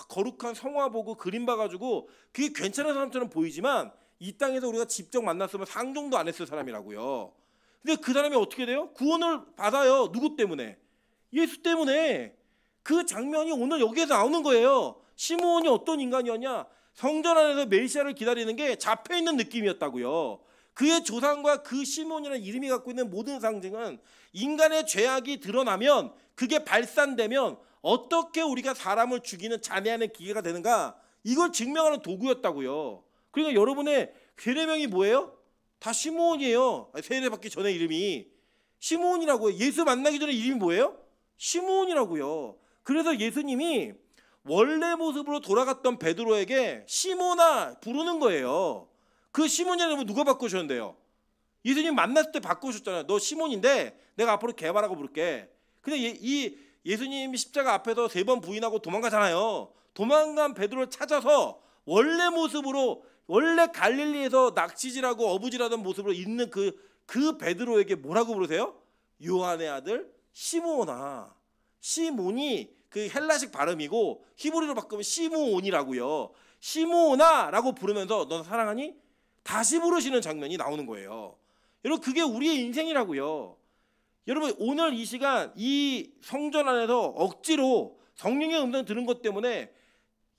거룩한 성화 보고 그림 봐가지고 그게 괜찮은 사람처럼 보이지만 이 땅에서 우리가 직접 만났으면 상종도 안 했을 사람이라고요. 근데 그 사람이 어떻게 돼요? 구원을 받아요. 누구 때문에? 예수 때문에. 그 장면이 오늘 여기에서 나오는 거예요. 시므온이 어떤 인간이었냐? 성전 안에서 메시아를 기다리는 게 잡혀있는 느낌이었다고요. 그의 조상과 그 시므온이라는 이름이 갖고 있는 모든 상징은 인간의 죄악이 드러나면 그게 발산되면 어떻게 우리가 사람을 죽이는 잔해하는 기계가 되는가 이걸 증명하는 도구였다고요. 그러니까 여러분의 세례명이 뭐예요? 다 시므온이에요. 세례받기 전에 이름이 시므온이라고요. 예수 만나기 전에 이름이 뭐예요? 시므온이라고요. 그래서 예수님이 원래 모습으로 돌아갔던 베드로에게 시몬아 부르는 거예요. 그 시몬이라는 이름을 누가 바꾸셨는데요? 예수님 만났을 때 바꾸셨잖아요. 너 시몬인데 내가 앞으로 개바라고 부를게. 근데 이 예수님이 십자가 앞에서 3번 부인하고 도망가잖아요. 도망간 베드로를 찾아서 원래 모습으로 원래 갈릴리에서 낚시질하고 어부질하던 모습으로 있는 그 베드로에게 뭐라고 부르세요? 요한의 아들 시므온아. 시몬이 그 헬라식 발음이고 히브리로 바꾸면 시므온이라고요. 시므온아라고 부르면서 너 사랑하니? 다시 부르시는 장면이 나오는 거예요. 여러분 그게 우리의 인생이라고요. 여러분 오늘 이 시간 이 성전 안에서 억지로 성령의 음성 들은 것 때문에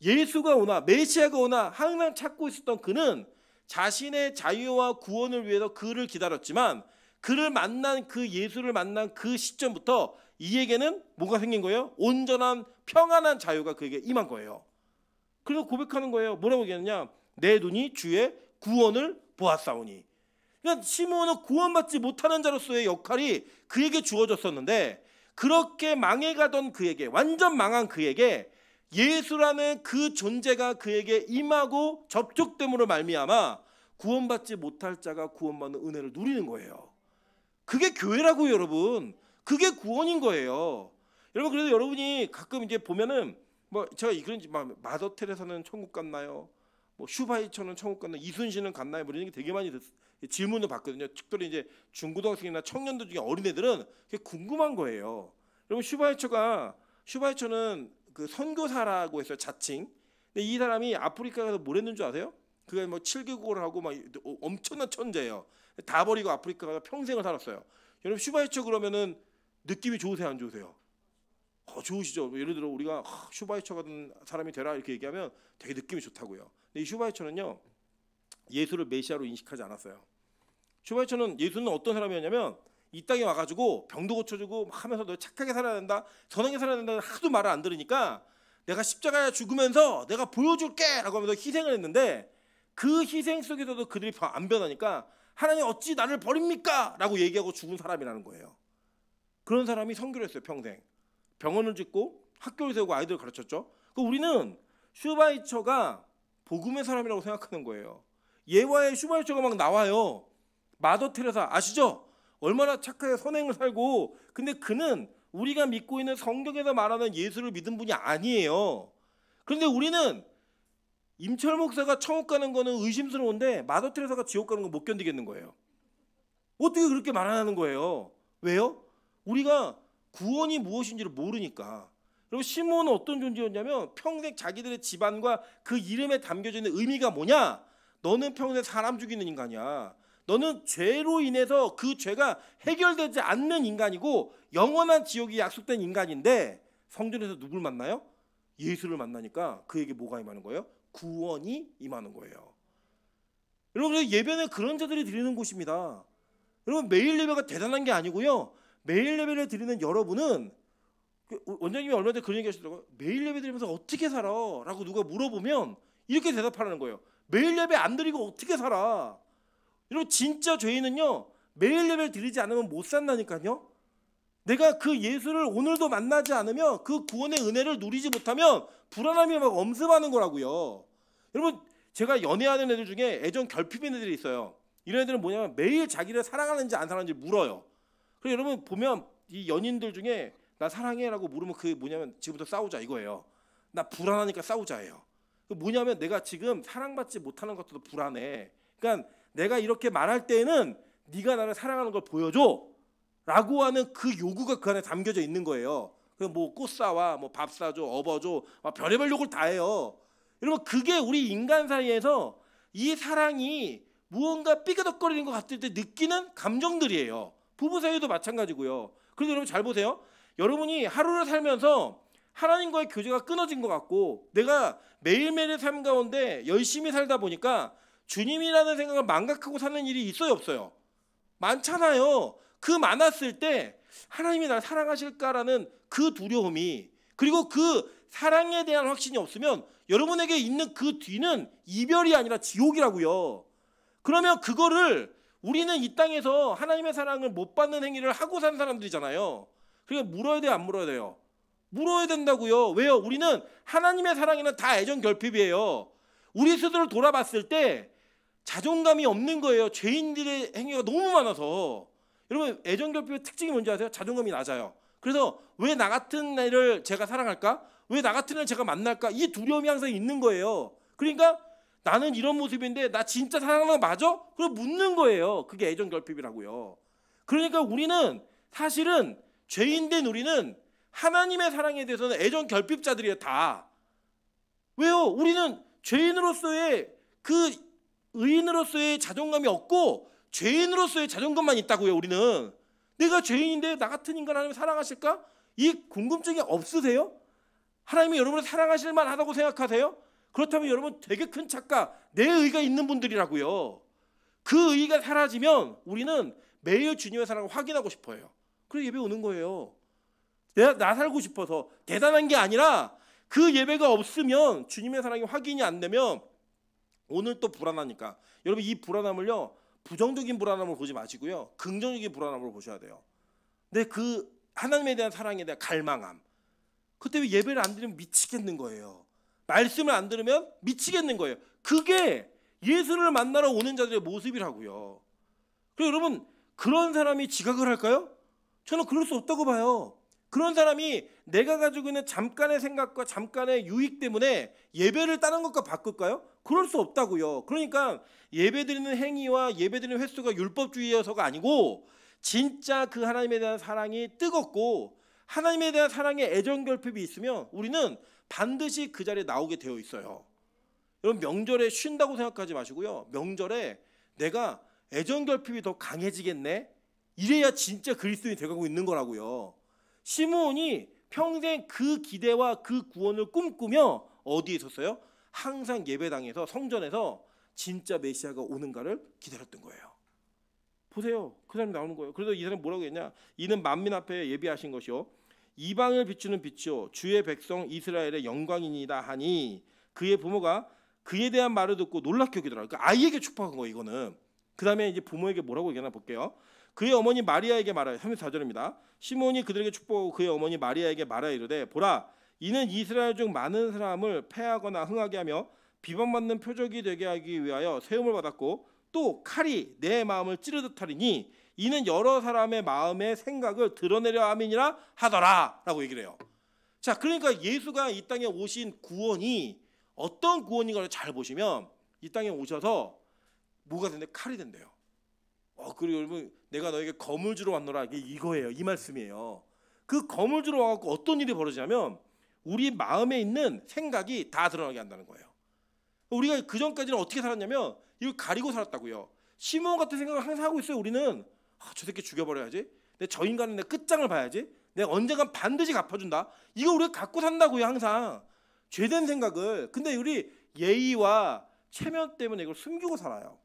예수가 오나 메시아가 오나 항상 찾고 있었던 그는 자신의 자유와 구원을 위해서 그를 기다렸지만 그를 만난 그 예수를 만난 그 시점부터 이에게는 뭐가 생긴 거예요? 온전한 평안한 자유가 그에게 임한 거예요. 그래서 고백하는 거예요. 뭐라고 얘기하느냐? 내 눈이 주의 구원을 보았사오니. 그러니까 시므온은 구원받지 못하는 자로서의 역할이 그에게 주어졌었는데 그렇게 망해가던 그에게 완전 망한 그에게 예수라는 그 존재가 그에게 임하고 접촉됨으로 말미암아 구원받지 못할 자가 구원받는 은혜를 누리는 거예요. 그게 교회라고요, 여러분. 그게 구원인 거예요. 여러분 그래서 여러분이 가끔 이제 보면은 뭐 제가 그런지 마더 테레사는 천국 갔나요? 뭐 슈바이처는 천국 갔나요? 이순신은 갔나요? 뭐 이런 게 되게 많이 질문을 받거든요. 특별히 이제 중고등학생이나 청년들 중에 어린애들은 그게 궁금한 거예요. 여러분 슈바이처는 그 선교사라고 했어요. 자칭. 근데 이 사람이 아프리카 가서 뭘 했는 줄 아세요? 그게 뭐 7개국어를 하고 막 엄청난 천재예요. 다 버리고 아프리카 가서 평생을 살았어요. 여러분 슈바이처 그러면은 느낌이 좋으세요, 안 좋으세요? 좋으시죠. 예를 들어 우리가 슈바이처 같은 사람이 되라 이렇게 얘기하면 되게 느낌이 좋다고요. 근데 이 슈바이처는요 예수를 메시아로 인식하지 않았어요. 슈바이처는 예수는 어떤 사람이었냐면 이 땅에 와가지고 병도 고쳐주고 막 하면서 너 착하게 살아야 된다, 선하게 살아야 된다 하도 말을 안 들으니까 내가 십자가에 죽으면서 내가 보여줄게 라고 하면서 희생을 했는데 그 희생 속에서도 그들이 안 변하니까 하나님 어찌 나를 버립니까? 라고 얘기하고 죽은 사람이라는 거예요. 그런 사람이 선교를 했어요. 평생 병원을 짓고 학교를 세우고 아이들을 가르쳤죠. 우리는 슈바이처가 복음의 사람이라고 생각하는 거예요. 예화에 슈바이처가 막 나와요. 마더 테레사 아시죠? 얼마나 착하게 선행을 살고, 근데 그는 우리가 믿고 있는 성경에서 말하는 예수를 믿은 분이 아니에요. 그런데 우리는 임철 목사가 천국 가는 거는 의심스러운데 마더 테레사가 지옥 가는 거 못 견디겠는 거예요. 어떻게 그렇게 말하는 거예요? 왜요? 우리가 구원이 무엇인지를 모르니까. 그럼 시몬은 어떤 존재였냐면 평생 자기들의 집안과 그 이름에 담겨져 있는 의미가 뭐냐? 너는 평생 사람 죽이는 인간이야. 너는 죄로 인해서 그 죄가 해결되지 않는 인간이고 영원한 지옥이 약속된 인간인데 성전에서 누굴 만나요? 예수를 만나니까 그에게 뭐가 임하는 거예요? 구원이 임하는 거예요. 여러분, 예배는 그런 자들이 드리는 곳입니다. 여러분, 매일 예배가 대단한 게 아니고요. 매일 예배를 드리는 여러분은, 원장님이 얼마 전에 그런 얘기 하시더라고요. 매일 예배 드리면서 어떻게 살아? 라고 누가 물어보면 이렇게 대답하라는 거예요. 매일 예배 안 드리고 어떻게 살아? 여러분, 진짜 죄인은요 매일 예배를 드리지 않으면 못 산다니까요. 내가 그 예수를 오늘도 만나지 않으면 그 구원의 은혜를 누리지 못하면 불안함이 막 엄습하는 거라고요. 여러분, 제가 연애하는 애들 중에 애정 결핍인 애들이 있어요. 이런 애들은 뭐냐면 매일 자기를 사랑하는지 안 사랑하는지 물어요. 그리고 여러분 보면 이 연인들 중에 나 사랑해 라고 물으면 그게 뭐냐면 지금부터 싸우자 이거예요. 나 불안하니까 싸우자예요. 뭐냐면 내가 지금 사랑받지 못하는 것도 불안해. 그러니까 내가 이렇게 말할 때에는 네가 나를 사랑하는 걸 보여줘 라고 하는 그 요구가 그 안에 담겨져 있는 거예요. 그럼 뭐 꽃 사와, 뭐 밥 사줘, 업어줘, 막 별의별 요구를 다 해요. 여러분, 그게 우리 인간 사이에서 이 사랑이 무언가 삐그덕거리는 것 같을 때 느끼는 감정들이에요. 부부 사이도 마찬가지고요. 그런데 여러분 잘 보세요. 여러분이 하루를 살면서 하나님과의 교제가 끊어진 것 같고 내가 매일매일의 삶 가운데 열심히 살다 보니까 주님이라는 생각을 망각하고 사는 일이 있어요, 없어요? 많잖아요. 그 많았을 때 하나님이 나를 사랑하실까라는 그 두려움이, 그리고 그 사랑에 대한 확신이 없으면 여러분에게 있는 그 뒤는 이별이 아니라 지옥이라고요. 그러면 그거를 우리는 이 땅에서 하나님의 사랑을 못 받는 행위를 하고 산 사람들이잖아요. 그러니까 물어야 돼요, 안 물어야 돼요? 물어야 된다고요. 왜요? 우리는 하나님의 사랑에는 다 애정 결핍이에요. 우리 스스로 돌아봤을 때 자존감이 없는 거예요. 죄인들의 행위가 너무 많아서. 여러분, 애정 결핍의 특징이 뭔지 아세요? 자존감이 낮아요. 그래서 왜 나 같은 애를 제가 사랑할까? 왜 나 같은 애를 제가 만날까? 이 두려움이 항상 있는 거예요. 그러니까 나는 이런 모습인데 나 진짜 사랑하는 거 맞아? 그럼 묻는 거예요. 그게 애정 결핍이라고요. 그러니까 우리는 사실은 죄인된 우리는 하나님의 사랑에 대해서는 애정 결핍자들이에요, 다. 왜요? 우리는 죄인으로서의 그 의인으로서의 자존감이 없고 죄인으로서의 자존감만 있다고요. 우리는 내가 죄인인데 나 같은 인간 하나님 사랑하실까? 이 궁금증이 없으세요? 하나님이 여러분을 사랑하실 만하다고 생각하세요? 그렇다면 여러분 되게 큰 착각, 내 의가 있는 분들이라고요. 그 의가 사라지면 우리는 매일 주님의 사랑을 확인하고 싶어요. 그래서 예배 오는 거예요. 내가 나 살고 싶어서. 대단한 게 아니라 그 예배가 없으면, 주님의 사랑이 확인이 안 되면 오늘 또 불안하니까. 여러분, 이 불안함을요 부정적인 불안함을 보지 마시고요 긍정적인 불안함으로 보셔야 돼요. 근데 그 하나님에 대한 사랑에 대한 갈망함, 그때 왜 예배를 안 드리면 미치겠는 거예요. 말씀을 안 들으면 미치겠는 거예요. 그게 예수를 만나러 오는 자들의 모습이라고요. 그리고 여러분, 그런 사람이 지각을 할까요? 저는 그럴 수 없다고 봐요. 그런 사람이 내가 가지고 있는 잠깐의 생각과 잠깐의 유익 때문에 예배를 다른 것과 바꿀까요? 그럴 수 없다고요. 그러니까 예배드리는 행위와 예배드리는 횟수가 율법주의여서가 아니고 진짜 그 하나님에 대한 사랑이 뜨겁고 하나님에 대한 사랑의 애정결핍이 있으면 우리는 반드시 그 자리에 나오게 되어 있어요. 여러분, 명절에 쉰다고 생각하지 마시고요. 명절에 내가 애정결핍이 더 강해지겠네? 이래야 진짜 그리스도인이 돼가고 있는 거라고요. 시므온이 평생 그 기대와 그 구원을 꿈꾸며 어디에 있었어요? 항상 예배당에서, 성전에서 진짜 메시아가 오는가를 기다렸던 거예요. 보세요. 그 사람이 나오는 거예요. 그래서 이 사람이 뭐라고 했냐? 이는 만민 앞에 예비하신 것이요 이방을 비추는 빛이요 주의 백성 이스라엘의 영광이니다 하니 그의 부모가 그에 대한 말을 듣고 놀랍게 여기더라. 그러니까 아이에게 축복한 거예요. 이거는. 그 다음에 이제 부모에게 뭐라고 얘기하나 볼게요. 그의 어머니 마리아에게 말하여 34절입니다. 시몬이 그들에게 축복하고 그의 어머니 마리아에게 말하여 이르되 보라 이는 이스라엘 중 많은 사람을 패하거나 흥하게 하며 비방받는 표적이 되게 하기 위하여 세움을 받았고 또 칼이 내 마음을 찌르듯 하리니 이는 여러 사람의 마음의 생각을 드러내려 함이니라 하더라 라고 얘기를 해요. 자, 그러니까 예수가 이 땅에 오신 구원이 어떤 구원인가를 잘 보시면 이 땅에 오셔서 뭐가 된대? 칼이 된대요. 그리고 여러분 내가 너에게 검을 주러 왔노라 이거예요. 이 말씀이에요. 그 검을 주러 와갖고 어떤 일이 벌어지냐면 우리 마음에 있는 생각이 다 드러나게 한다는 거예요. 우리가 그 전까지는 어떻게 살았냐면 이걸 가리고 살았다고요. 시몬 같은 생각을 항상 하고 있어요. 우리는 저 새끼 죽여버려야지. 저 인간은 내 끝장을 봐야지. 내가 언젠간 반드시 갚아준다. 이거 우리가 갖고 산다고요. 항상 죄된 생각을. 근데 우리 예의와 체면 때문에 이걸 숨기고 살아요.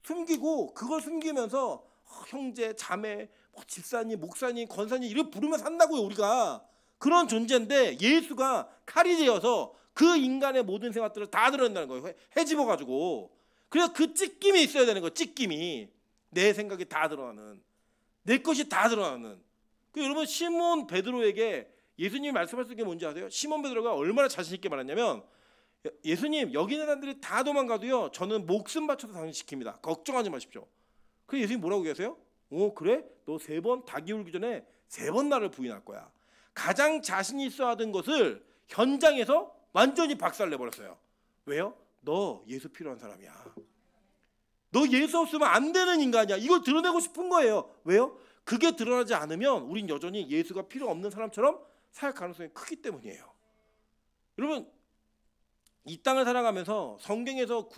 숨기고 그걸 숨기면서 형제, 자매, 집사님, 목사님, 권사님 이렇게 부르면서 산다고요. 우리가 그런 존재인데 예수가 칼이 되어서 그 인간의 모든 생각들을 다 드러낸다는 거예요. 헤집어가지고. 그래서 그 찢김이 있어야 되는 거예요. 찢김이. 내 생각이 다 드러나는. 내 것이 다 드러나는. 여러분 시몬 베드로에게 예수님이 말씀하신 게 뭔지 아세요? 시몬 베드로가 얼마나 자신 있게 말했냐면 예수님 여기 있는 사람들이 다 도망가도요 저는 목숨 바쳐서 당신 지킵니다. 걱정하지 마십시오. 그래서 예수님 뭐라고 계세요? 그래? 너 3번 닭이 울기 전에 3번 나를 부인할 거야. 가장 자신 있어 하던 것을 현장에서 완전히 박살내버렸어요. 왜요? 너 예수 필요한 사람이야. 너 예수 없으면 안 되는 인간이야. 이걸 드러내고 싶은 거예요. 왜요? 그게 드러나지 않으면 우린 여전히 예수가 필요 없는 사람처럼 살 가능성이 크기 때문이에요. 여러분 이 땅을 살아가면서 성경에서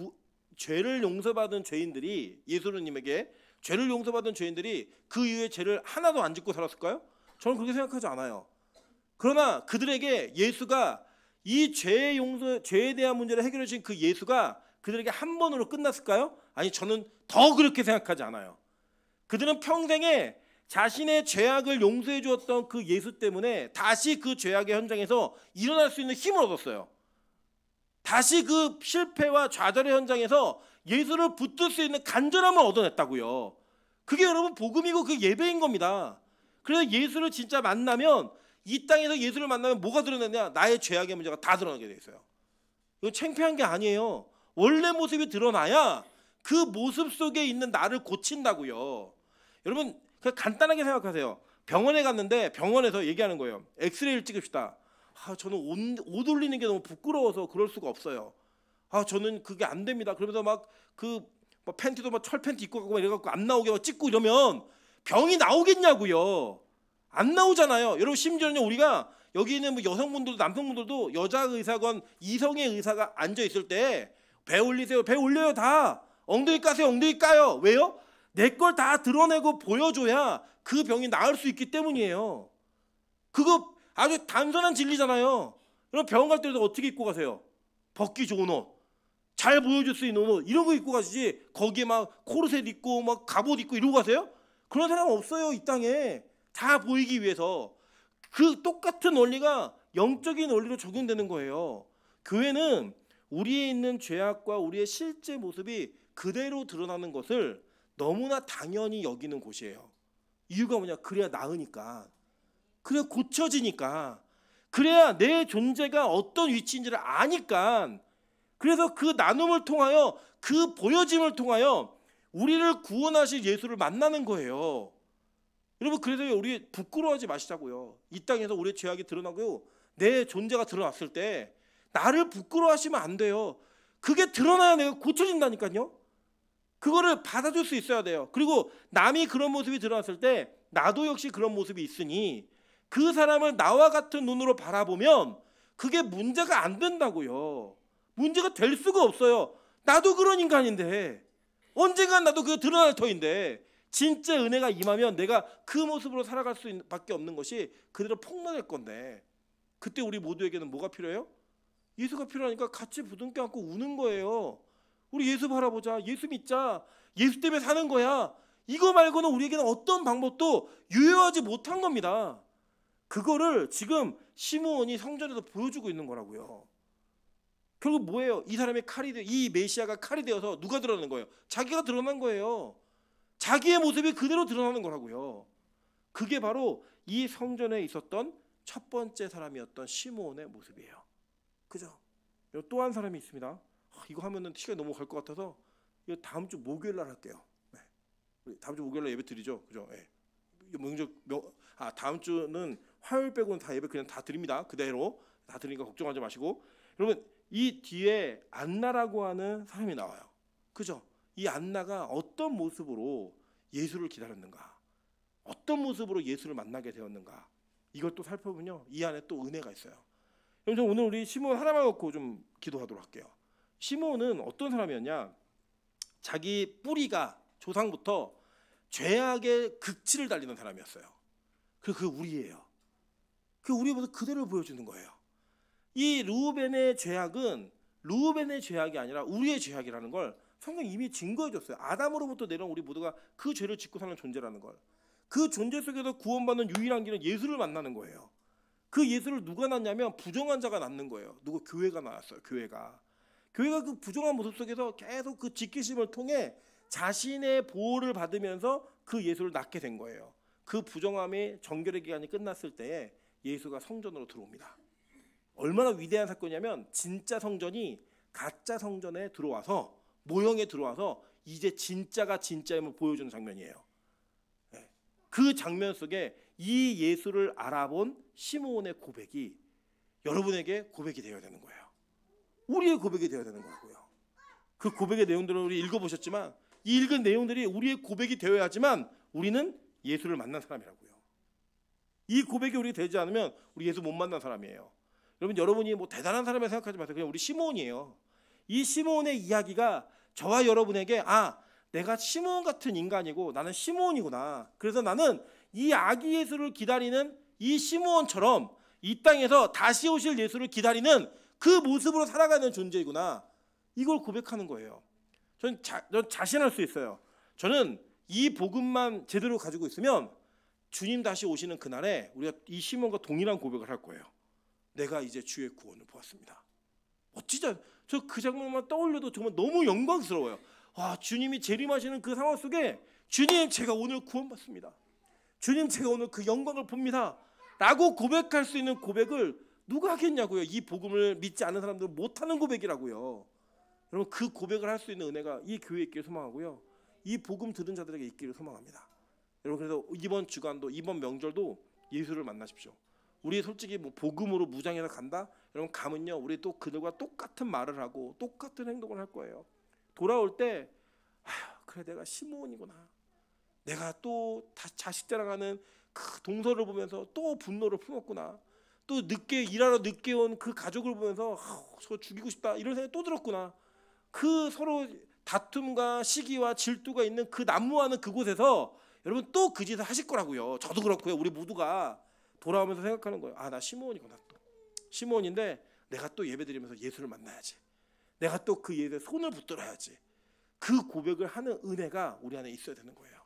죄를 용서받은 죄인들이 예수님에게 죄를 용서받은 죄인들이 그 이후에 죄를 하나도 안 짓고 살았을까요? 저는 그렇게 생각하지 않아요. 그러나 그들에게 예수가 이 죄에 대한 문제를 해결해 주신 그 예수가 그들에게 한 번으로 끝났을까요? 아니 저는 더 그렇게 생각하지 않아요. 그들은 평생에 자신의 죄악을 용서해 주었던 그 예수 때문에 다시 그 죄악의 현장에서 일어날 수 있는 힘을 얻었어요. 다시 그 실패와 좌절의 현장에서 예수를 붙들 수 있는 간절함을 얻어냈다고요. 그게 여러분 복음이고 그 예배인 겁니다. 그래서 예수를 진짜 만나면 이 땅에서 예수를 만나면 뭐가 드러나냐? 나의 죄악의 문제가 다 드러나게 돼 있어요. 이거 창피한 게 아니에요. 원래 모습이 드러나야 그 모습 속에 있는 나를 고친다고요. 여러분 그냥 간단하게 생각하세요. 병원에 갔는데 병원에서 얘기하는 거예요. 엑스레이를 찍읍시다. 저는 옷 올리는 게 너무 부끄러워서 그럴 수가 없어요. 저는 그게 안 됩니다. 그러면서 막 팬티도 막 철 팬티 입고 가고 이래갖고 안 나오게 막 찍고 이러면 병이 나오겠냐고요. 안 나오잖아요. 여러분 심지어는 우리가 여기 있는 뭐 여성분들도 남성분들도 여자 의사건 이성의 의사가 앉아 있을 때 배 올리세요. 배 올려요 다. 엉덩이 까세요. 엉덩이 까요. 왜요? 내 걸 다 드러내고 보여줘야 그 병이 나을 수 있기 때문이에요. 그거 아주 단순한 진리잖아요. 그럼 병원 갈 때도 어떻게 입고 가세요? 벗기 좋은 옷, 잘 보여줄 수 있는 옷 이런 거 입고 가시지 거기에 막 코르셋 입고 막 갑옷 입고 이러고 가세요? 그런 사람 없어요. 이 땅에. 다 보이기 위해서. 그 똑같은 원리가 영적인 원리로 적용되는 거예요. 교회는 우리에 있는 죄악과 우리의 실제 모습이 그대로 드러나는 것을 너무나 당연히 여기는 곳이에요. 이유가 뭐냐? 그래야 나으니까. 그래야 고쳐지니까. 그래야 내 존재가 어떤 위치인지를 아니까. 그래서 그 나눔을 통하여 그 보여짐을 통하여 우리를 구원하실 예수를 만나는 거예요. 여러분 그래서 우리 부끄러워하지 마시자고요. 이 땅에서 우리의 죄악이 드러나고 내 존재가 드러났을 때 나를 부끄러워하시면 안 돼요. 그게 드러나야 내가 고쳐진다니까요. 그거를 받아줄 수 있어야 돼요. 그리고 남이 그런 모습이 드러났을 때 나도 역시 그런 모습이 있으니 그 사람을 나와 같은 눈으로 바라보면 그게 문제가 안 된다고요. 문제가 될 수가 없어요. 나도 그런 인간인데 언젠간 나도 그게 드러날 터인데 진짜 은혜가 임하면 내가 그 모습으로 살아갈 수밖에 없는 것이 그대로 폭로될 건데 그때 우리 모두에게는 뭐가 필요해요? 예수가 필요하니까 같이 부둥켜 안고 우는 거예요. 우리 예수 바라보자. 예수 믿자. 예수 때문에 사는 거야. 이거 말고는 우리에게는 어떤 방법도 유효하지 못한 겁니다. 그거를 지금 시므온이 성전에서 보여주고 있는 거라고요. 결국 뭐예요? 이 사람의 이 메시아가 칼이 되어서 누가 드러나는 거예요? 자기가 드러난 거예요. 자기의 모습이 그대로 드러나는 거라고요. 그게 바로 이 성전에 있었던 첫 번째 사람이었던 시므온의 모습이에요. 그죠? 또 한 사람이 있습니다. 이거 하면은 시간이 너무 갈 것 같아서 이거 다음 주 목요일 날 할게요. 네. 다음 주 목요일 날 예배 드리죠, 그죠? 네. 다음 주는 화요일 빼고는 다 예배 그냥 다 드립니다. 그대로 다 드리니까 걱정하지 마시고. 여러분, 이 뒤에 안나라고 하는 사람이 나와요. 그죠? 이 안나가 어떤 모습으로 예수를 기다렸는가, 어떤 모습으로 예수를 만나게 되었는가, 이것도 살펴보면요, 이 안에 또 은혜가 있어요. 그럼 오늘 우리 시므온 하나만 갖고 좀 기도하도록 할게요. 시므온은 어떤 사람이었냐? 자기 뿌리가 조상부터 죄악의 극치를 달리는 사람이었어요. 그 우리예요. 그 우리 모습 그대로 보여주는 거예요. 이 르우벤의 죄악은 르우벤의 죄악이 아니라 우리의 죄악이라는 걸 성경이 이미 증거해 줬어요. 아담으로부터 내려온 우리 모두가 그 죄를 짓고 사는 존재라는 걸. 그 존재 속에서 구원받는 유일한 길은 예수를 만나는 거예요. 그 예수를 누가 낳냐면 부정한 자가 낳는 거예요. 누구? 교회가 낳았어요. 교회가 그 부정한 모습 속에서 계속 그 지키심을 통해 자신의 보호를 받으면서 그 예수를 낳게 된 거예요. 그 부정함의 정결의 기간이 끝났을 때에 예수가 성전으로 들어옵니다. 얼마나 위대한 사건이냐면 진짜 성전이 가짜 성전에 들어와서 모형에 들어와서 이제 진짜가 진짜임을 보여주는 장면이에요. 그 장면 속에 이 예수를 알아본 시므온의 고백이 여러분에게 고백이 되어야 되는 거예요. 우리의 고백이 되어야 되는 거고요. 그 고백의 내용들을 우리 읽어보셨지만 이 읽은 내용들이 우리의 고백이 되어야지만 우리는 예수를 만난 사람이라고요. 이 고백이 우리 되지 않으면 우리 예수 못 만난 사람이에요. 여러분이 뭐 대단한 사람이라 생각하지 마세요. 그냥 우리 시므온이에요. 이 시므온의 이야기가 저와 여러분에게 내가 시므온 같은 인간이고 나는 시므온이구나. 그래서 나는 이 아기 예수를 기다리는 이 시므온처럼 이 땅에서 다시 오실 예수를 기다리는 그 모습으로 살아가는 존재이구나. 이걸 고백하는 거예요. 전 자신할 수 있어요. 저는 이 복음만 제대로 가지고 있으면 주님 다시 오시는 그날에 우리가 이 시몬과 동일한 고백을 할 거예요. 내가 이제 주의 구원을 보았습니다. 멋지죠? 저 그 장면만 떠올려도 정말 너무 영광스러워요. 주님이 재림하시는 그 상황 속에 주님, 제가 오늘 구원받습니다. 주님, 제가 오늘 그 영광을 봅니다. 라고 고백할 수 있는 고백을 누가 하겠냐고요. 이 복음을 믿지 않는 사람들은 못하는 고백이라고요. 여러분, 그 고백을 할 수 있는 은혜가 이 교회에 있기를 소망하고요. 이 복음 들은 자들에게 있기를 소망합니다. 여러분, 그래서 이번 주간도 이번 명절도 예수를 만나십시오. 우리 솔직히 뭐 복음으로 무장해서 간다? 여러분, 가면요 우리 또 그들과 똑같은 말을 하고 똑같은 행동을 할 거예요. 돌아올 때 그래, 내가 시므온이구나. 내가 또 자식 자랑하는 그 동서를 보면서 또 분노를 품었구나. 또 일하러 늦게 온 그 가족을 보면서 저 죽이고 싶다 이런 생각이 또 들었구나. 그 서로 다툼과 시기와 질투가 있는 그 난무하는 그곳에서 여러분 또 그 짓을 하실 거라고요. 저도 그렇고요. 우리 모두가 돌아오면서 생각하는 거예요. 나 시므온이구나. 또 시므온인데 내가 또 예배드리면서 예수를 만나야지. 내가 또 그 예수에 손을 붙들어야지. 그 고백을 하는 은혜가 우리 안에 있어야 되는 거예요.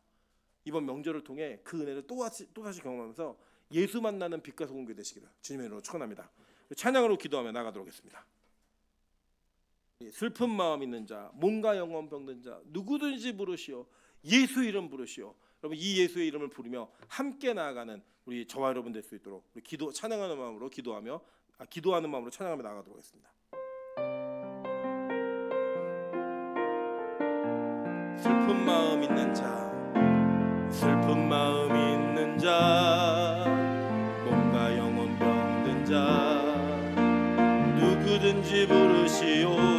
이번 명절을 통해 그 은혜를 또다시 경험하면서 예수 만나는 빛과 소금교 되시기를 주님의 이름으로 축원합니다. 찬양으로 기도하며 나가도록 하겠습니다. 슬픈 마음 있는 자, 몸과 영혼 병든 자 누구든지 부르시오. 예수 이름 부르시오. 여러분, 이 예수의 이름을 부르며 함께 나아가는 우리 저와 여러분 될 수 있도록 우리 찬양하는 마음으로 기도하는 마음으로 찬양하며 나가도록 하겠습니다. 슬픈 마음 있는 자, 슬픈 마음 있는 자, 몸과 영혼 병든 자 누구든지 부르시오.